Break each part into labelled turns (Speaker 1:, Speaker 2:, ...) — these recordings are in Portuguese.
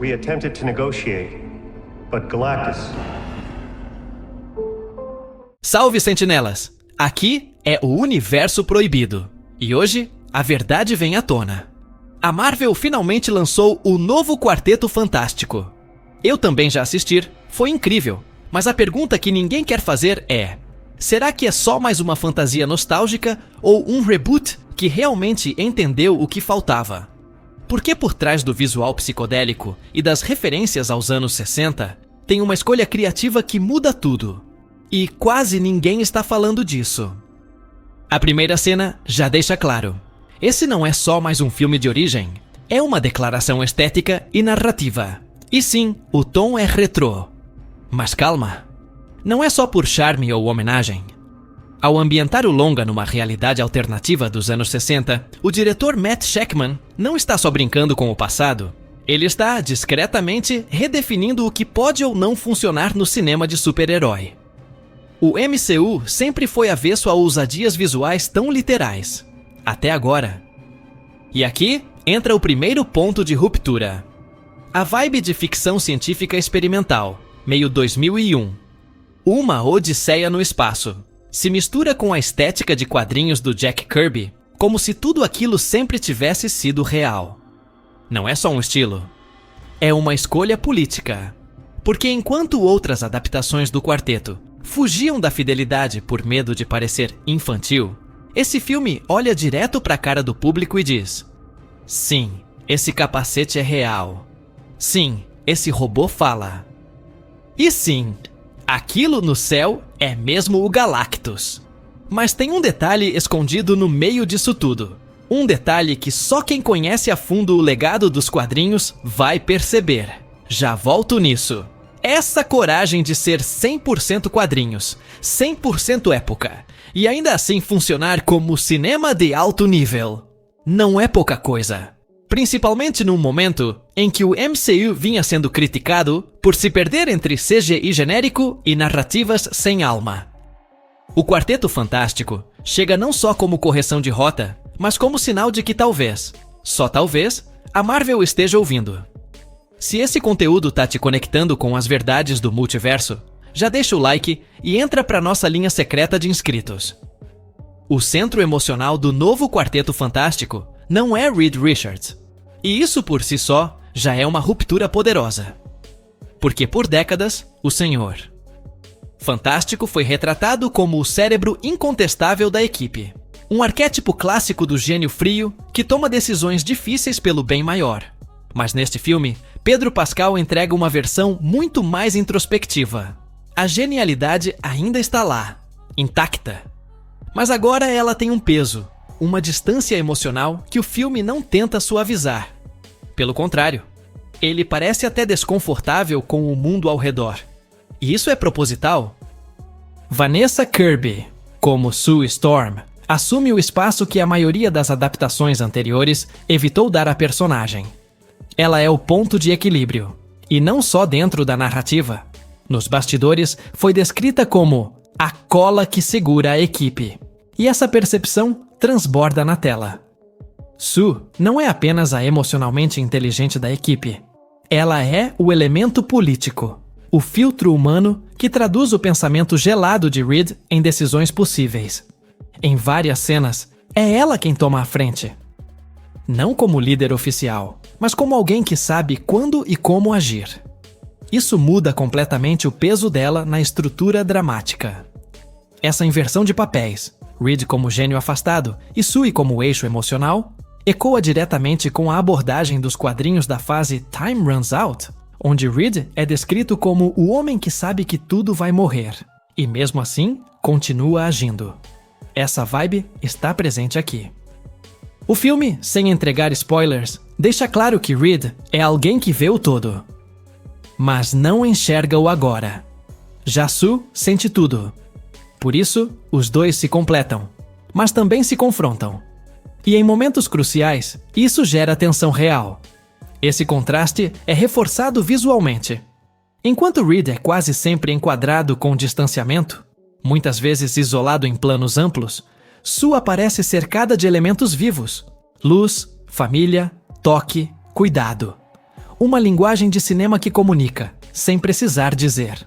Speaker 1: We attempted to negotiate, but Galactus...
Speaker 2: Salve, sentinelas! Aqui é o Universo Proibido. E hoje, a verdade vem à tona. A Marvel finalmente lançou o novo Quarteto Fantástico. Eu também já assisti, foi incrível. Mas a pergunta que ninguém quer fazer é: será que é só mais uma fantasia nostálgica ou um reboot que realmente entendeu o que faltava? Porque por trás do visual psicodélico e das referências aos anos 60, tem uma escolha criativa que muda tudo. E quase ninguém está falando disso. A primeira cena já deixa claro. Esse não é só mais um filme de origem. É uma declaração estética e narrativa. E sim, o tom é retrô. Mas calma. Não é só por charme ou homenagem. Ao ambientar o longa numa realidade alternativa dos anos 60, o diretor Matt Shakman não está só brincando com o passado. Ele está, discretamente, redefinindo o que pode ou não funcionar no cinema de super-herói. O MCU sempre foi avesso a ousadias visuais tão literais. Até agora. E aqui entra o primeiro ponto de ruptura. A vibe de ficção científica experimental, meio 2001. Uma odisseia no espaço. Se mistura com a estética de quadrinhos do Jack Kirby, como se tudo aquilo sempre tivesse sido real. Não é só um estilo. É uma escolha política. Porque enquanto outras adaptações do quarteto fugiam da fidelidade por medo de parecer infantil, esse filme olha direto para a cara do público e diz: sim, esse capacete é real. Sim, esse robô fala. E sim, aquilo no céu é mesmo o Galactus. Mas tem um detalhe escondido no meio disso tudo. Um detalhe que só quem conhece a fundo o legado dos quadrinhos vai perceber. Já volto nisso. Essa coragem de ser 100% quadrinhos, 100% época, e ainda assim funcionar como cinema de alto nível, não é pouca coisa. Principalmente num momento em que o MCU vinha sendo criticado por se perder entre CGI genérico e narrativas sem alma. O Quarteto Fantástico chega não só como correção de rota, mas como sinal de que talvez, só talvez, a Marvel esteja ouvindo. Se esse conteúdo tá te conectando com as verdades do multiverso, já deixa o like e entra pra nossa linha secreta de inscritos. O centro emocional do novo Quarteto Fantástico não é Reed Richards. E isso por si só já é uma ruptura poderosa. Porque por décadas, o Senhor Fantástico foi retratado como o cérebro incontestável da equipe. Um arquétipo clássico do gênio frio que toma decisões difíceis pelo bem maior. Mas neste filme, Pedro Pascal entrega uma versão muito mais introspectiva. A genialidade ainda está lá, intacta. Mas agora ela tem um peso, uma distância emocional que o filme não tenta suavizar. Pelo contrário, ele parece até desconfortável com o mundo ao redor. E isso é proposital? Vanessa Kirby, como Sue Storm, assume o espaço que a maioria das adaptações anteriores evitou dar à personagem. Ela é o ponto de equilíbrio, e não só dentro da narrativa. Nos bastidores, foi descrita como a cola que segura a equipe. E essa percepção transborda na tela. Sue não é apenas a emocionalmente inteligente da equipe. Ela é o elemento político, o filtro humano que traduz o pensamento gelado de Reed em decisões possíveis. Em várias cenas, é ela quem toma a frente. Não como líder oficial, mas como alguém que sabe quando e como agir. Isso muda completamente o peso dela na estrutura dramática. Essa inversão de papéis, Reed como gênio afastado e Sue como eixo emocional, ecoa diretamente com a abordagem dos quadrinhos da fase Time Runs Out, onde Reed é descrito como o homem que sabe que tudo vai morrer, e mesmo assim, continua agindo. Essa vibe está presente aqui. O filme, sem entregar spoilers, deixa claro que Reed é alguém que vê o todo, mas não enxerga o agora. Já Sue sente tudo. Por isso, os dois se completam, mas também se confrontam. E em momentos cruciais, isso gera tensão real. Esse contraste é reforçado visualmente. Enquanto Reed é quase sempre enquadrado com distanciamento, muitas vezes isolado em planos amplos, Sue aparece cercada de elementos vivos: luz, família, toque, cuidado. uma linguagem de cinema que comunica, sem precisar dizer.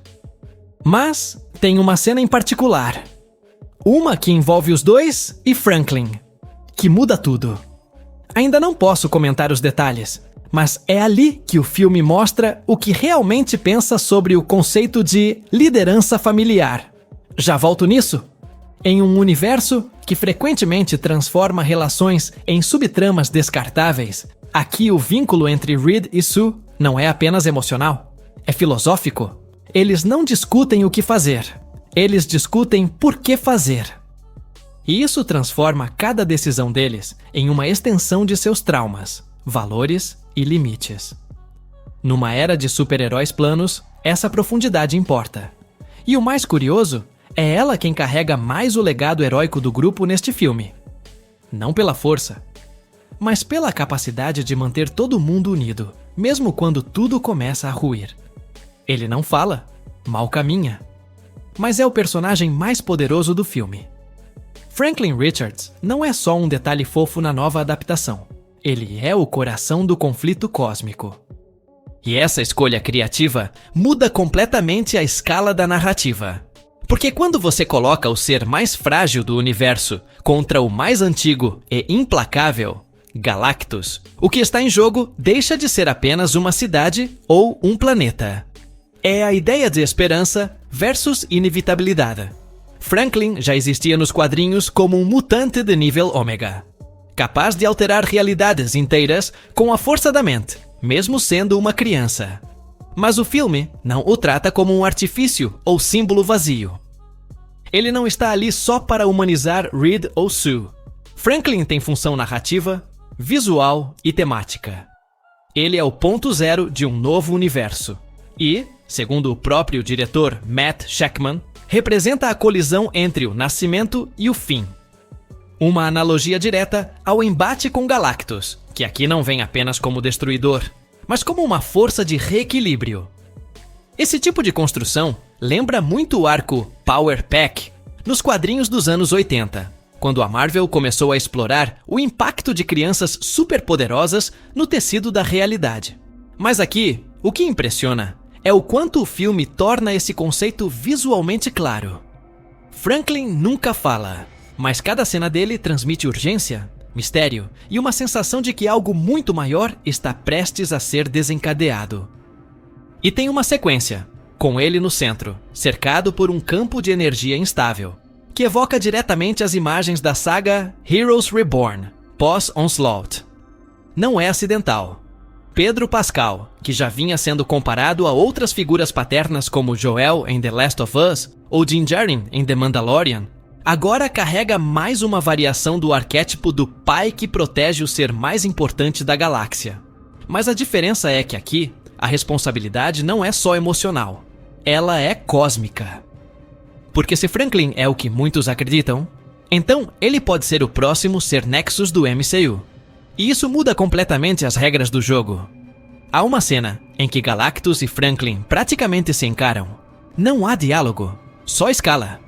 Speaker 2: Mas tem uma cena em particular. Uma que envolve os dois e Franklin, que muda tudo. Ainda não posso comentar os detalhes, mas é ali que o filme mostra o que realmente pensa sobre o conceito de liderança familiar. Já volto nisso? Em um universo que frequentemente transforma relações em subtramas descartáveis, aqui o vínculo entre Reed e Sue não é apenas emocional, é filosófico. Eles não discutem o que fazer, eles discutem por que fazer. E isso transforma cada decisão deles em uma extensão de seus traumas, valores e limites. Numa era de super-heróis planos, essa profundidade importa. E o mais curioso é ela quem carrega mais o legado heróico do grupo neste filme. Não pela força, mas pela capacidade de manter todo mundo unido, mesmo quando tudo começa a ruir. Ele não fala, mal caminha, mas é o personagem mais poderoso do filme. Franklin Richards não é só um detalhe fofo na nova adaptação. Ele é o coração do conflito cósmico. E essa escolha criativa muda completamente a escala da narrativa. Porque quando você coloca o ser mais frágil do universo contra o mais antigo e implacável, Galactus, o que está em jogo deixa de ser apenas uma cidade ou um planeta. É a ideia de esperança versus inevitabilidade. Franklin já existia nos quadrinhos como um mutante de nível ômega, capaz de alterar realidades inteiras com a força da mente, mesmo sendo uma criança. Mas o filme não o trata como um artifício ou símbolo vazio. Ele não está ali só para humanizar Reed ou Sue. Franklin tem função narrativa, visual e temática. Ele é o ponto zero de um novo universo. E, segundo o próprio diretor Matt Shakman, representa a colisão entre o nascimento e o fim. Uma analogia direta ao embate com Galactus, que aqui não vem apenas como destruidor, mas como uma força de reequilíbrio. Esse tipo de construção lembra muito o arco Power Pack nos quadrinhos dos anos 80, quando a Marvel começou a explorar o impacto de crianças superpoderosas no tecido da realidade. Mas aqui, o que impressiona é o quanto o filme torna esse conceito visualmente claro. Franklin nunca fala, mas cada cena dele transmite urgência, mistério e uma sensação de que algo muito maior está prestes a ser desencadeado. E tem uma sequência, com ele no centro, cercado por um campo de energia instável, que evoca diretamente as imagens da saga Heroes Reborn, pós-Onslaught. Não é acidental. Pedro Pascal, que já vinha sendo comparado a outras figuras paternas como Joel em The Last of Us ou Din Djarin em The Mandalorian, agora carrega mais uma variação do arquétipo do pai que protege o ser mais importante da galáxia. Mas a diferença é que aqui, a responsabilidade não é só emocional, ela é cósmica. Porque se Franklin é o que muitos acreditam, então ele pode ser o próximo ser Nexus do MCU. E isso muda completamente as regras do jogo. Há uma cena em que Galactus e Franklin praticamente se encaram. Não há diálogo, só escala.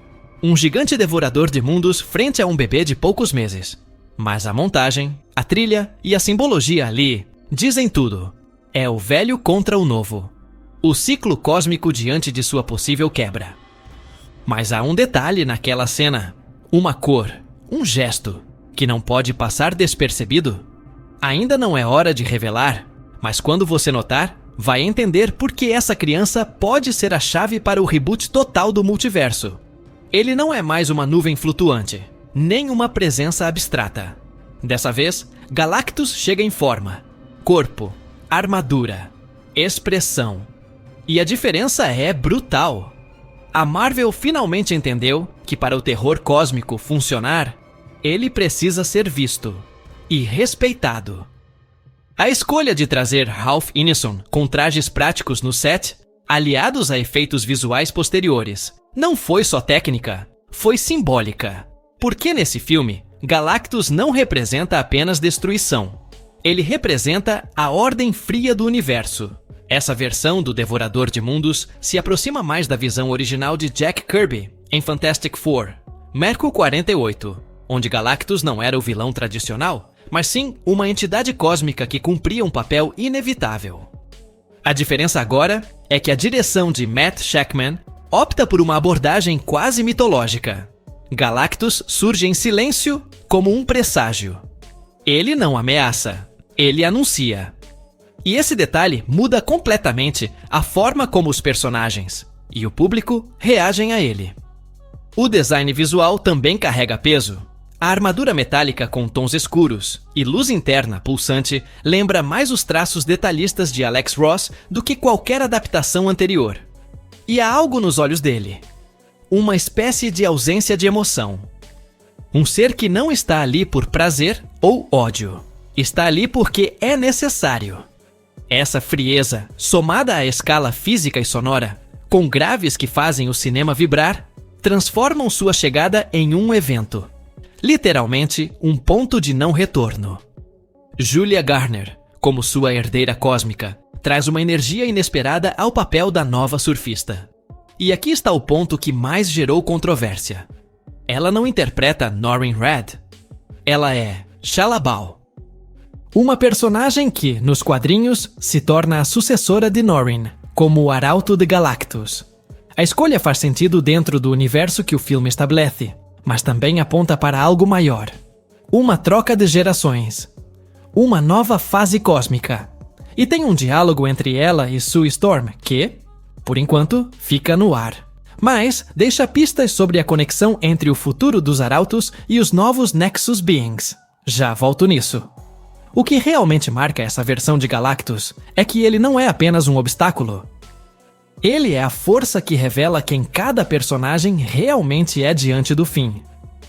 Speaker 2: Um gigante devorador de mundos frente a um bebê de poucos meses. Mas a montagem, a trilha e a simbologia ali dizem tudo. É o velho contra o novo. O ciclo cósmico diante de sua possível quebra. Mas há um detalhe naquela cena. Uma cor, um gesto, que não pode passar despercebido. Ainda não é hora de revelar, mas quando você notar, vai entender por que essa criança pode ser a chave para o reboot total do multiverso. Ele não é mais uma nuvem flutuante, nem uma presença abstrata. Dessa vez, Galactus chega em forma, corpo, armadura, expressão. E a diferença é brutal. A Marvel finalmente entendeu que para o terror cósmico funcionar, ele precisa ser visto e respeitado. A escolha de trazer Ralph Ineson com trajes práticos no set, aliados a efeitos visuais posteriores, não foi só técnica, foi simbólica. Porque nesse filme, Galactus não representa apenas destruição. Ele representa a ordem fria do universo. Essa versão do Devorador de Mundos se aproxima mais da visão original de Jack Kirby em Fantastic Four, Mercúrio 48, onde Galactus não era o vilão tradicional, mas sim uma entidade cósmica que cumpria um papel inevitável. A diferença agora é que a direção de Matt Shakman opta por uma abordagem quase mitológica. Galactus surge em silêncio como um presságio. Ele não ameaça, ele anuncia. E esse detalhe muda completamente a forma como os personagens e o público reagem a ele. O design visual também carrega peso. A armadura metálica com tons escuros e luz interna pulsante lembra mais os traços detalhistas de Alex Ross do que qualquer adaptação anterior. E há algo nos olhos dele. Uma espécie de ausência de emoção. Um ser que não está ali por prazer ou ódio. Está ali porque é necessário. Essa frieza, somada à escala física e sonora, com graves que fazem o cinema vibrar, transformam sua chegada em um evento. Literalmente, um ponto de não retorno. Julia Garner, como sua herdeira cósmica, traz uma energia inesperada ao papel da nova surfista. E aqui está o ponto que mais gerou controvérsia. Ela não interpreta Norrin Radd. Ela é Shalla-Bal. Uma personagem que, nos quadrinhos, se torna a sucessora de Norrin, como o Arauto de Galactus. A escolha faz sentido dentro do universo que o filme estabelece, mas também aponta para algo maior. Uma troca de gerações. Uma nova fase cósmica. E tem um diálogo entre ela e Sue Storm que, por enquanto, fica no ar. Mas deixa pistas sobre a conexão entre o futuro dos Arautos e os novos Nexus Beings. Já volto nisso. O que realmente marca essa versão de Galactus é que ele não é apenas um obstáculo. Ele é a força que revela quem cada personagem realmente é diante do fim.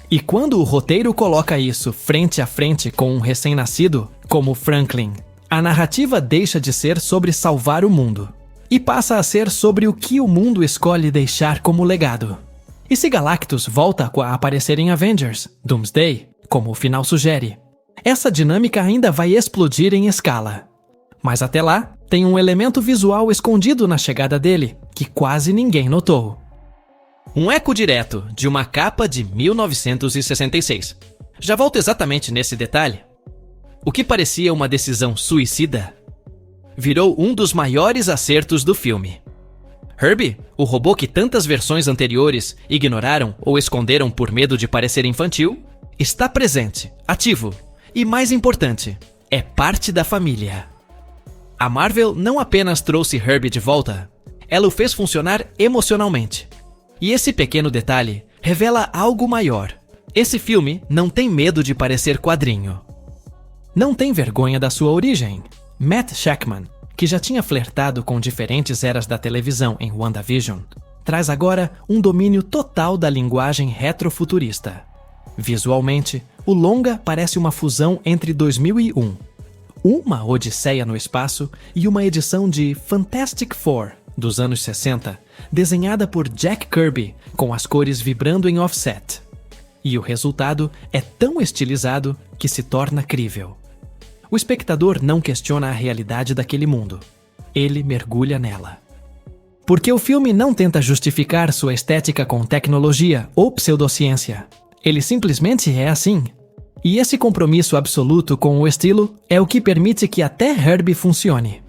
Speaker 2: E quando o roteiro coloca isso frente a frente com um recém-nascido, como Franklin, a narrativa deixa de ser sobre salvar o mundo e passa a ser sobre o que o mundo escolhe deixar como legado. E se Galactus volta a aparecer em Avengers, Doomsday, como o final sugere, essa dinâmica ainda vai explodir em escala. Mas até lá, tem um elemento visual escondido na chegada dele, que quase ninguém notou. Um eco direto de uma capa de 1966. Já volto exatamente nesse detalhe. O que parecia uma decisão suicida virou um dos maiores acertos do filme. Herbie, o robô que tantas versões anteriores ignoraram ou esconderam por medo de parecer infantil, está presente, ativo e, mais importante, é parte da família. A Marvel não apenas trouxe Herbie de volta, ela o fez funcionar emocionalmente. E esse pequeno detalhe revela algo maior. Esse filme não tem medo de parecer quadrinho. Não tem vergonha da sua origem. Matt Shakman, que já tinha flertado com diferentes eras da televisão em WandaVision, traz agora um domínio total da linguagem retrofuturista. Visualmente, o longa parece uma fusão entre 2001, Uma Odisseia no Espaço e uma edição de Fantastic Four, dos anos 60, desenhada por Jack Kirby, com as cores vibrando em offset. E o resultado é tão estilizado que se torna crível. O espectador não questiona a realidade daquele mundo. Ele mergulha nela. Porque o filme não tenta justificar sua estética com tecnologia ou pseudociência. Ele simplesmente é assim. E esse compromisso absoluto com o estilo é o que permite que até Herbie funcione.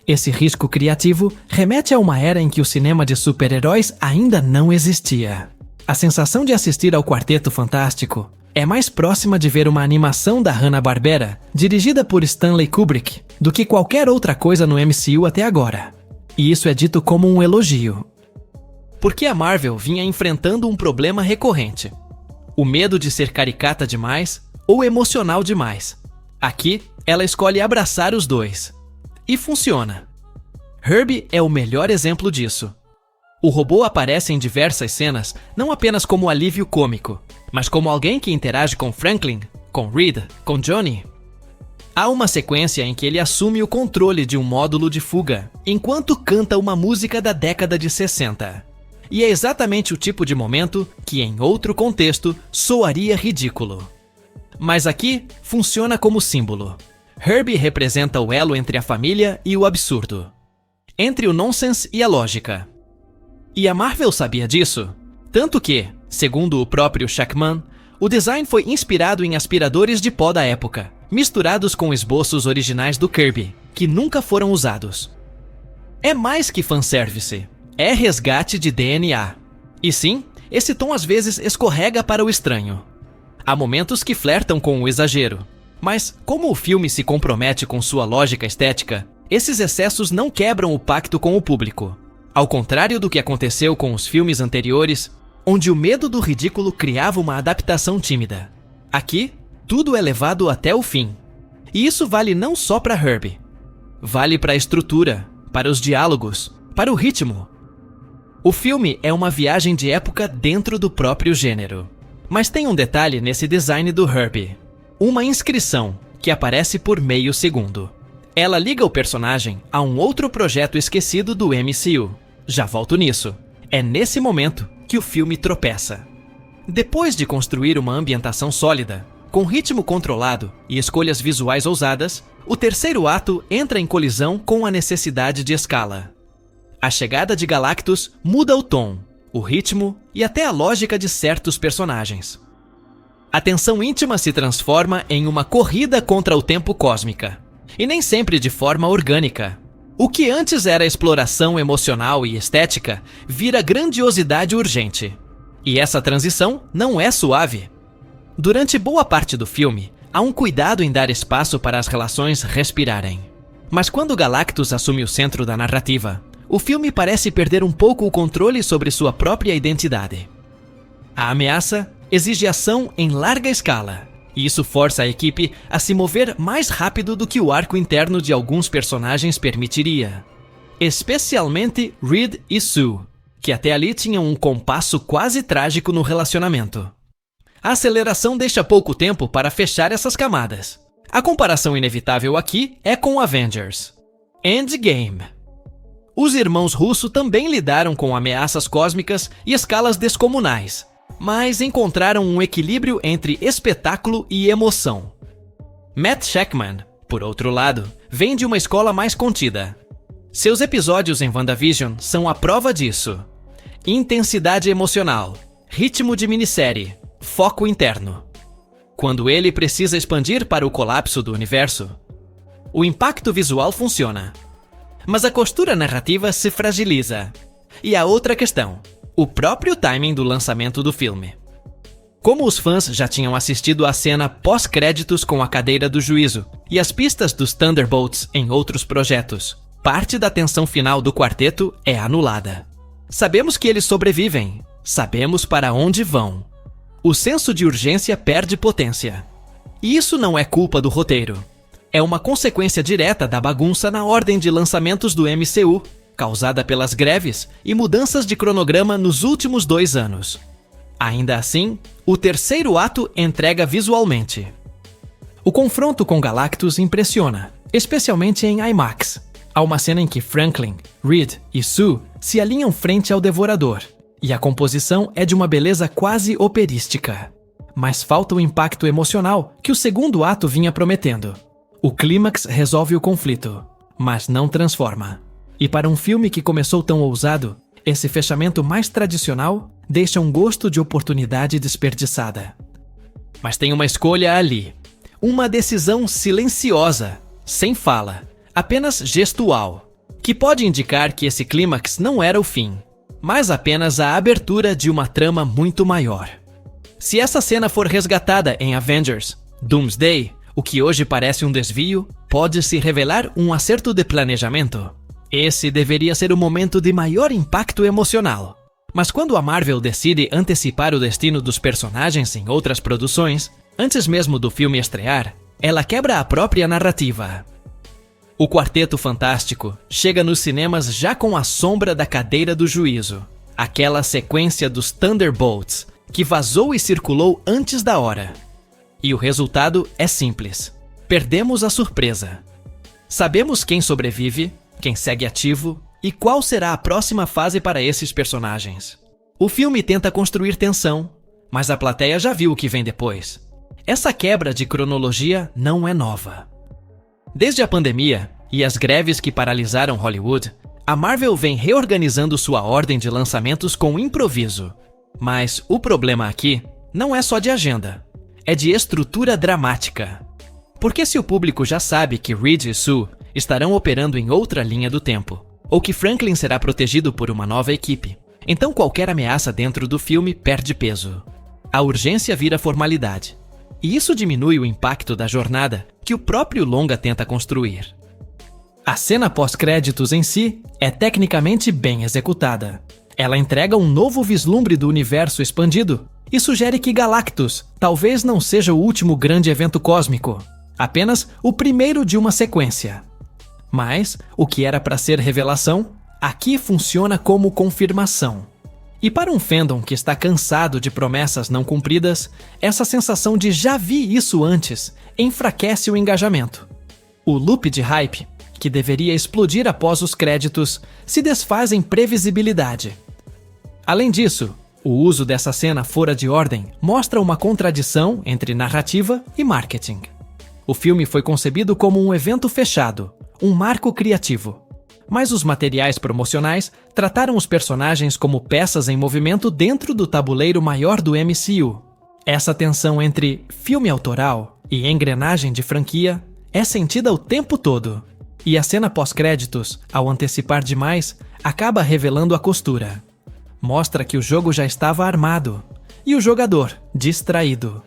Speaker 2: Esse risco criativo remete a uma era em que o cinema de super-heróis ainda não existia. A sensação de assistir ao Quarteto Fantástico é mais próxima de ver uma animação da Hanna-Barbera, dirigida por Stanley Kubrick, do que qualquer outra coisa no MCU até agora. E isso é dito como um elogio. Porque a Marvel vinha enfrentando um problema recorrente: o medo de ser caricata demais ou emocional demais. Aqui, ela escolhe abraçar os dois. E funciona. Herbie é o melhor exemplo disso. O robô aparece em diversas cenas não apenas como alívio cômico, mas como alguém que interage com Franklin, com Reed, com Johnny. Há uma sequência em que ele assume o controle de um módulo de fuga, enquanto canta uma música da década de 60. E é exatamente o tipo de momento que, em outro contexto, soaria ridículo. Mas aqui, funciona como símbolo. Herbie representa o elo entre a família e o absurdo. Entre o nonsense e a lógica. E a Marvel sabia disso. Tanto que, segundo o próprio Shakman, o design foi inspirado em aspiradores de pó da época, misturados com esboços originais do Kirby, que nunca foram usados. É mais que fanservice. É resgate de DNA. E sim, esse tom às vezes escorrega para o estranho. Há momentos que flertam com o exagero. Mas, como o filme se compromete com sua lógica estética, esses excessos não quebram o pacto com o público. Ao contrário do que aconteceu com os filmes anteriores, onde o medo do ridículo criava uma adaptação tímida. Aqui, tudo é levado até o fim. E isso vale não só para Herbie. Vale para a estrutura, para os diálogos, para o ritmo. O filme é uma viagem de época dentro do próprio gênero. Mas tem um detalhe nesse design do Herbie. Uma inscrição que aparece por meio segundo. Ela liga o personagem a um outro projeto esquecido do MCU. Já volto nisso. É nesse momento que o filme tropeça. Depois de construir uma ambientação sólida, com ritmo controlado e escolhas visuais ousadas, o terceiro ato entra em colisão com a necessidade de escala. A chegada de Galactus muda o tom, o ritmo e até a lógica de certos personagens. A tensão íntima se transforma em uma corrida contra o tempo cósmica, e nem sempre de forma orgânica. O que antes era exploração emocional e estética vira grandiosidade urgente. E essa transição não é suave. Durante boa parte do filme, há um cuidado em dar espaço para as relações respirarem. Mas quando Galactus assume o centro da narrativa, o filme parece perder um pouco o controle sobre sua própria identidade. A ameaça exige ação em larga escala, e isso força a equipe a se mover mais rápido do que o arco interno de alguns personagens permitiria. Especialmente Reed e Sue, que até ali tinham um compasso quase trágico no relacionamento. A aceleração deixa pouco tempo para fechar essas camadas. A comparação inevitável aqui é com Avengers. Endgame. Os irmãos Russo também lidaram com ameaças cósmicas e escalas descomunais, mas encontraram um equilíbrio entre espetáculo e emoção. Matt Shakman, por outro lado, vem de uma escola mais contida. Seus episódios em WandaVision são a prova disso. Intensidade emocional, ritmo de minissérie, foco interno. Quando ele precisa expandir para o colapso do universo, o impacto visual funciona. Mas a costura narrativa se fragiliza. E a outra questão, o próprio timing do lançamento do filme. Como os fãs já tinham assistido à cena pós-créditos com a cadeira do juízo e as pistas dos Thunderbolts em outros projetos, parte da tensão final do quarteto é anulada. Sabemos que eles sobrevivem, sabemos para onde vão. O senso de urgência perde potência. E isso não é culpa do roteiro. É uma consequência direta da bagunça na ordem de lançamentos do MCU, causada pelas greves e mudanças de cronograma nos últimos 2 anos. Ainda assim, o terceiro ato entrega visualmente. O confronto com Galactus impressiona, especialmente em IMAX. Há uma cena em que Franklin, Reed e Sue se alinham frente ao Devorador, e a composição é de uma beleza quase operística. Mas falta o impacto emocional que o segundo ato vinha prometendo. O clímax resolve o conflito, mas não transforma. E para um filme que começou tão ousado, esse fechamento mais tradicional deixa um gosto de oportunidade desperdiçada. Mas tem uma escolha ali. Uma decisão silenciosa, sem fala, apenas gestual, que pode indicar que esse clímax não era o fim, mas apenas a abertura de uma trama muito maior. Se essa cena for resgatada em Avengers, Doomsday, o que hoje parece um desvio, pode se revelar um acerto de planejamento. Esse deveria ser o momento de maior impacto emocional. Mas quando a Marvel decide antecipar o destino dos personagens em outras produções, antes mesmo do filme estrear, ela quebra a própria narrativa. O Quarteto Fantástico chega nos cinemas já com a sombra da cadeira do juízo, aquela sequência dos Thunderbolts que vazou e circulou antes da hora. E o resultado é simples. Perdemos a surpresa. Sabemos quem sobrevive, quem segue ativo e qual será a próxima fase para esses personagens. O filme tenta construir tensão, mas a plateia já viu o que vem depois. Essa quebra de cronologia não é nova. Desde a pandemia e as greves que paralisaram Hollywood, a Marvel vem reorganizando sua ordem de lançamentos com improviso. Mas o problema aqui não é só de agenda. É de estrutura dramática. Porque se o público já sabe que Reed e Sue estarão operando em outra linha do tempo, ou que Franklin será protegido por uma nova equipe. Então qualquer ameaça dentro do filme perde peso. A urgência vira formalidade. E isso diminui o impacto da jornada que o próprio longa tenta construir. A cena pós-créditos em si é tecnicamente bem executada. Ela entrega um novo vislumbre do universo expandido e sugere que Galactus talvez não seja o último grande evento cósmico, apenas o primeiro de uma sequência. Mas o que era para ser revelação, aqui funciona como confirmação. E para um fandom que está cansado de promessas não cumpridas, essa sensação de já vi isso antes enfraquece o engajamento. O loop de hype, que deveria explodir após os créditos, se desfaz em previsibilidade. Além disso, o uso dessa cena fora de ordem mostra uma contradição entre narrativa e marketing. O filme foi concebido como um evento fechado, um marco criativo. Mas os materiais promocionais trataram os personagens como peças em movimento dentro do tabuleiro maior do MCU. Essa tensão entre filme autoral e engrenagem de franquia é sentida o tempo todo. E a cena pós-créditos, ao antecipar demais, acaba revelando a costura. Mostra que o jogo já estava armado e o jogador distraído.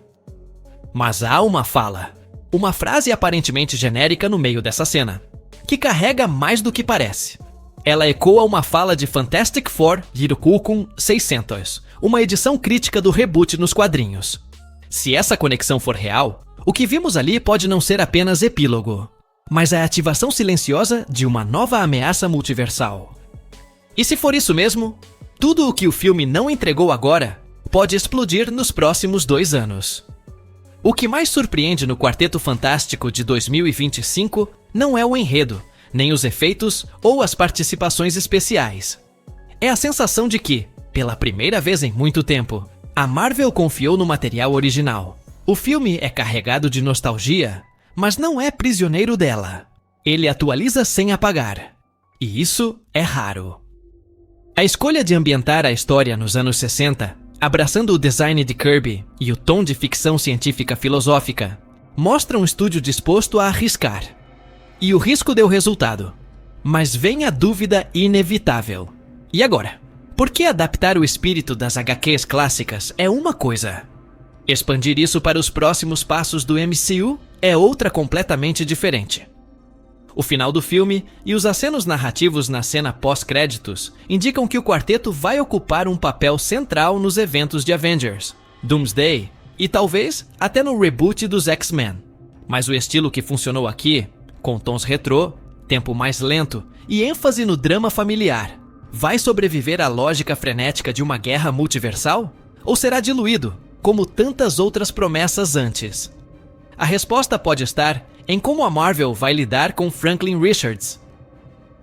Speaker 2: Mas há uma fala, uma frase aparentemente genérica no meio dessa cena, que carrega mais do que parece. Ela ecoa uma fala de Fantastic Four Hirokukun 600, uma edição crítica do reboot nos quadrinhos. Se essa conexão for real, o que vimos ali pode não ser apenas epílogo, mas a ativação silenciosa de uma nova ameaça multiversal. E se for isso mesmo, tudo o que o filme não entregou agora pode explodir nos próximos 2 anos. O que mais surpreende no Quarteto Fantástico de 2025 não é o enredo, nem os efeitos ou as participações especiais. É a sensação de que, pela primeira vez em muito tempo, a Marvel confiou no material original. O filme é carregado de nostalgia, mas não é prisioneiro dela. Ele atualiza sem apagar. E isso é raro. A escolha de ambientar a história nos anos 60, abraçando o design de Kirby e o tom de ficção científica filosófica, mostra um estúdio disposto a arriscar. E o risco deu resultado. Mas vem a dúvida inevitável. E agora? Por que adaptar o espírito das HQs clássicas é uma coisa? Expandir isso para os próximos passos do MCU é outra completamente diferente. O final do filme e os acenos narrativos na cena pós-créditos indicam que o quarteto vai ocupar um papel central nos eventos de Avengers, Doomsday e talvez até no reboot dos X-Men. Mas o estilo que funcionou aqui, com tons retrô, tempo mais lento e ênfase no drama familiar, vai sobreviver à lógica frenética de uma guerra multiversal? Ou será diluído, como tantas outras promessas antes? A resposta pode estar em como a Marvel vai lidar com Franklin Richards.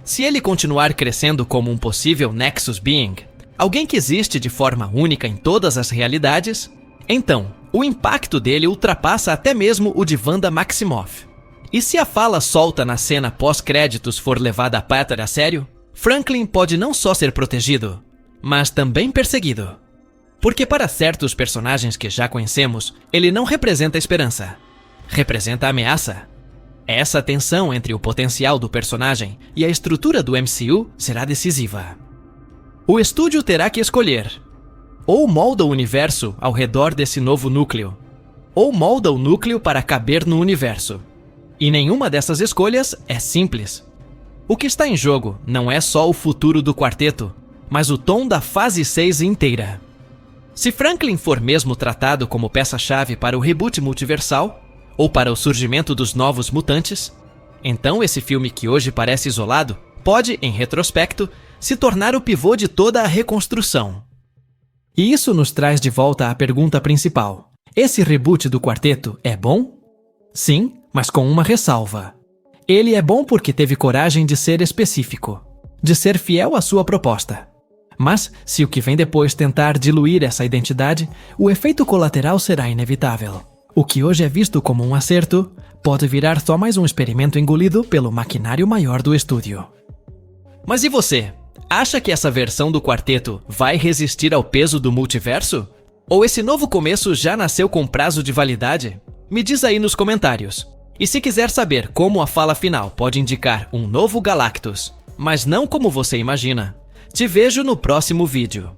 Speaker 2: Se ele continuar crescendo como um possível Nexus Being, alguém que existe de forma única em todas as realidades, então o impacto dele ultrapassa até mesmo o de Wanda Maximoff. E se a fala solta na cena pós-créditos for levada a pátria a sério, Franklin pode não só ser protegido, mas também perseguido. Porque para certos personagens que já conhecemos, ele não representa esperança. Representa ameaça. Essa tensão entre o potencial do personagem e a estrutura do MCU será decisiva. O estúdio terá que escolher. Ou molda o universo ao redor desse novo núcleo, ou molda o núcleo para caber no universo. E nenhuma dessas escolhas é simples. O que está em jogo não é só o futuro do quarteto, mas o tom da fase 6 inteira. Se Franklin for mesmo tratado como peça-chave para o reboot multiversal, ou para o surgimento dos novos mutantes, então esse filme que hoje parece isolado pode, em retrospecto, se tornar o pivô de toda a reconstrução. E isso nos traz de volta à pergunta principal. Esse reboot do quarteto é bom? Sim, mas com uma ressalva. Ele é bom porque teve coragem de ser específico, de ser fiel à sua proposta. Mas, se o que vem depois tentar diluir essa identidade, o efeito colateral será inevitável. O que hoje é visto como um acerto, pode virar só mais um experimento engolido pelo maquinário maior do estúdio. Mas e você? Acha que essa versão do quarteto vai resistir ao peso do multiverso? Ou esse novo começo já nasceu com prazo de validade? Me diz aí nos comentários. E se quiser saber como a fala final pode indicar um novo Galactus, Mas não como você imagina. Te vejo no próximo vídeo.